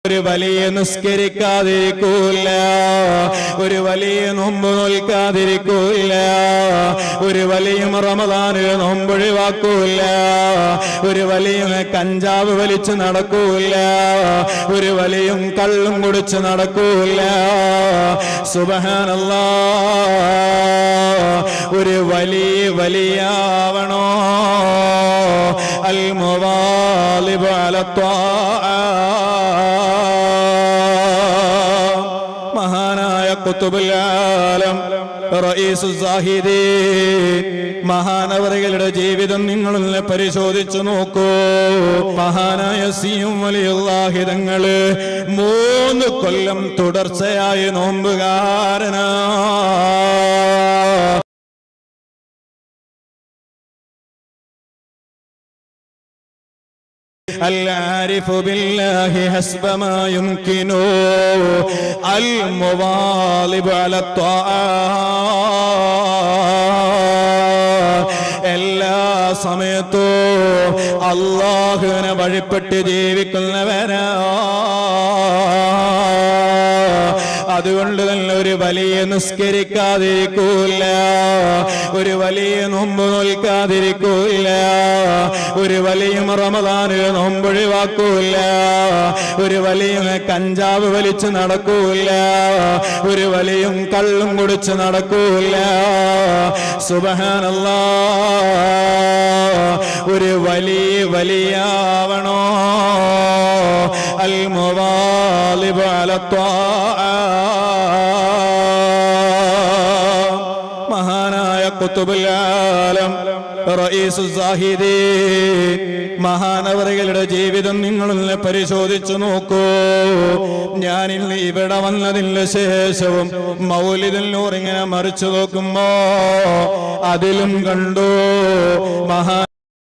ഒരു വലിയ നിസ്കരിക്കാതിരിക്കൂല, ഒരു വലിയ നോമ്പ് നോൽക്കാതിരിക്കൂല, ഒരു വലിയ റമദാനിൽ നോമ്പൊഴിവാക്കൂല, ഒരു വലിയ കഞ്ചാവ് വലിച്ചു നടക്കൂല, ഒരു വലിയ കള്ളും കുടിച്ച് നടക്കൂല. സുബ്ഹാനല്ലാഹ്, ഒരു വലിയാവണോ. അൽ മുവാലിബ് അല ത്വാഅ. മഹാനായ ഖുതുബുൽ ആലം റഈസു സാഹിദീൻ മഹാനവറുകളുടെ ജീവിതം നിങ്ങളൊന്ന് പരിശോധിച്ചു നോക്കൂ. മഹാനായ സിയും വലിയുള്ളാഹി തങ്ങള് 3 കൊല്ലം തുടർച്ചയായി നോമ്പുകാരനാ. العارف بالله حسب ما يمكن المواظب على الطاعات. എല്ലാ സമയത്തും അല്ലാഹുവിനെ വഴിപ്പെട്ട് ജീവിക്കുന്നവരാ. അതുകൊണ്ട് തന്നെ ഒരു വലിയ നിസ്കരിക്കാതിരിക്കൂല, ഒരു വലിയ നോമ്പ് നോൽക്കാതിരിക്കൂല, ഒരു വലിയ റമദാനിൽ നോമ്പൊഴിവാക്കൂല, ഒരു വലിയ കഞ്ചാവ് വലിച്ചു നടക്കൂല, ഒരു വലിയ കള്ളും കുടിച്ച് നടക്കൂല. സുബ്ഹാനല്ലാഹ്, ഒരു വലിയാവണോ. അൽ മുവാലിബ് അല ത്വാഅ. മഹാനായ ഖുതുബുൽ ആലം റഈസു സാഹിദീൻ മഹാനവറുകളുടെ ജീവിതം നിങ്ങളൊന്ന് പരിശോധിച്ചു നോക്കൂ. ഞാനിന്ന് ഇവിടെ വന്നതിന് ശേഷവും മൗലിദുൻ നൂർ ഇങ്ങനെ മറിച്ചു നോക്കുമ്പോ അതിലും കണ്ടു മഹാ